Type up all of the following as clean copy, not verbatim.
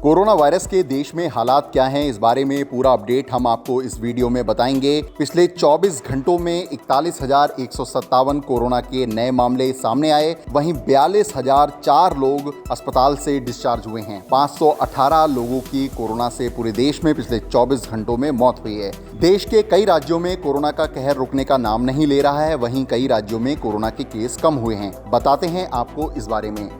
Corona virus के देश में हालात क्या हैं, इस बारे में पूरा अपडेट हम आपको इस वीडियो में बताएंगे। पिछले 24 घंटों में 41,157 कोरोना के नए मामले सामने आए। वहीं 42,004 लोग अस्पताल से डिस्चार्ज हुए हैं। 518 लोगों की कोरोना से पूरे देश में पिछले 24 घंटों में मौत हुई है। देश के कई राज्यों में कोरोना का कहर रुकने का नाम नहीं ले रहा है। वहीं कई राज्यों में कोरोना के केस कम हुए हैं। बताते हैं आपको इस बारे में।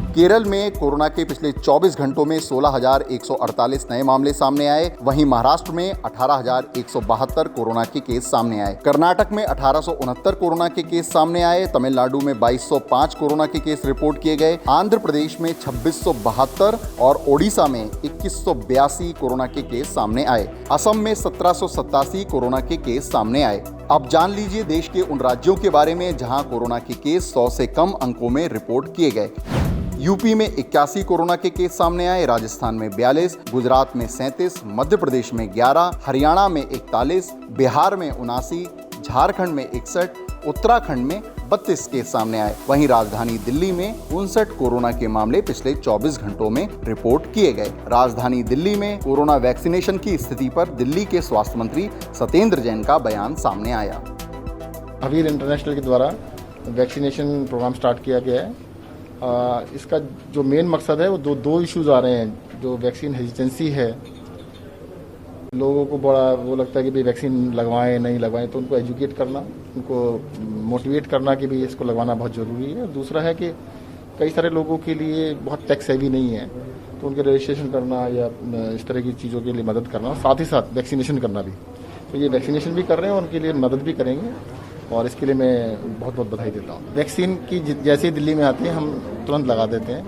केरल में कोरोना के पिछले 24 घंटों में 16,148 नए मामले सामने आए। वहीं महाराष्ट्र में 18,172 कोरोना के केस सामने आए। कर्नाटक में 1,869 कोरोना के केस सामने आए। तमिलनाडु में 2,205 कोरोना के केस रिपोर्ट किए गए। आंध्र प्रदेश में 2,672 और ओडिशा में 2,182 कोरोना के केस सामने आए। असम में 1,787 कोरोना के केस सामने आए। अब जान लीजिए देश के उन राज्यों के बारे में जहां कोरोना के केस 100 से कम अंकों में रिपोर्ट किए गए। यूपी में 81 कोरोना के केस सामने आए, राजस्थान में 42, गुजरात में 37, मध्य प्रदेश में 11, हरियाणा में 41, बिहार में 79, झारखंड में 61, उत्तराखंड में 32 केस सामने आए। वहीं राजधानी दिल्ली में 59 कोरोना के मामले पिछले 24 घंटों में रिपोर्ट किए गए। राजधानी दिल्ली में कोरोना वैक्सीनेशन की स्थिति पर दिल्ली के स्वास्थ्य मंत्री सत्येंद्र जैन का बयान सामने आया। अवीर इंटरनेशनल के द्वारा वैक्सीनेशन प्रोग्राम स्टार्ट किया गया है। इसका जो मेन मकसद है वो दो इश्यूज आ रहे हैं। जो वैक्सीन हेजिटेंसी है, लोगों को बड़ा वो लगता है कि भाई वैक्सीन लगवाएं नहीं लगवाएं, तो उनको एजुकेट करना, उनको मोटिवेट करना कि भाई इसको लगवाना बहुत ज़रूरी है। दूसरा है कि कई सारे लोगों के लिए बहुत टैक्स हैवी नहीं है, तो उनके रजिस्ट्रेशन करना या इस तरह की चीज़ों के लिए मदद करना, साथ ही साथ वैक्सीनेशन करना भी। तो ये वैक्सीनेशन भी कर रहे हैं, उनके लिए मदद भी करेंगे और इसके लिए मैं बहुत बहुत बधाई देता हूँ। वैक्सीन की जैसे ही दिल्ली में आती है हम तुरंत लगा देते हैं।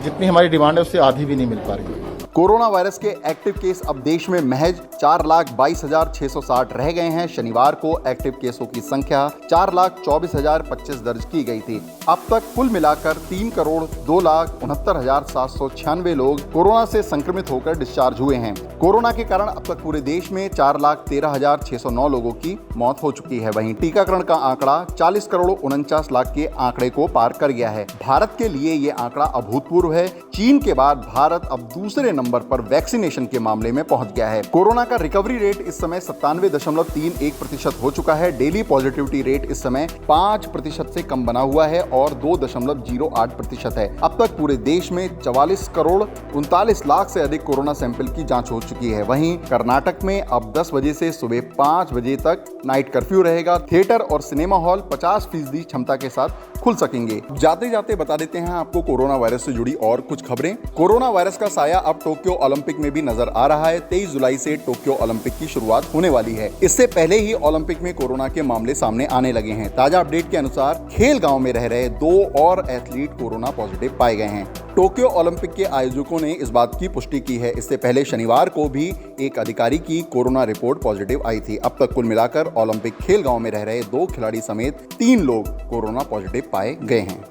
जितनी हमारी डिमांड है उससे आधी भी नहीं मिल पा रही है। कोरोना वायरस के एक्टिव केस अब देश में महज 4,22,660 रह गए हैं। शनिवार को एक्टिव केसों की संख्या 4,24,025 दर्ज की गई थी। अब तक कुल मिलाकर 3,02,69,796 लोग कोरोना से संक्रमित होकर डिस्चार्ज हुए हैं। कोरोना के कारण अब तक पूरे देश में 4,13,609 लोगों की मौत हो चुकी है। वहीं टीकाकरण का आंकड़ा 40,49,00,000 के आंकड़े को पार कर गया है। भारत के लिए ये आंकड़ा अभूतपूर्व है। चीन के बाद भारत अब दूसरे नंबर पर वैक्सीनेशन के मामले में पहुंच गया है। कोरोना का रिकवरी रेट इस समय 97.31% हो चुका है। डेली पॉजिटिविटी रेट इस समय 5% से कम बना हुआ है और 2.08% है। अब तक पूरे देश में 44,39,00,000 से अधिक कोरोना सैंपल की जांच हो चुकी है। वहीं कर्नाटक में अब 10 बजे से सुबह 5 बजे तक नाइट कर्फ्यू रहेगा। थिएटर और सिनेमा हॉल 50% क्षमता के साथ खुल सकेंगे। जाते जाते बता देते हैं आपको कोरोना वायरस से जुड़ी और कुछ खबरें। कोरोना वायरस का साया अब टोक्यो ओलंपिक में भी नजर आ रहा है। 23 जुलाई से टोक्यो ओलंपिक की शुरुआत होने वाली है। इससे पहले ही ओलंपिक में कोरोना के मामले सामने आने लगे हैं। ताजा अपडेट के अनुसार खेल गांव में रह रहे 2 और एथलीट कोरोना पॉजिटिव पाए गए हैं। टोक्यो ओलंपिक के आयोजकों ने इस बात की पुष्टि की है। इससे पहले शनिवार को भी एक अधिकारी की कोरोना रिपोर्ट पॉजिटिव आई थी। अब तक कुल मिलाकर ओलंपिक खेल गांव में रह रहे 2 खिलाड़ी समेत 3 लोग कोरोना पॉजिटिव पाए गए हैं।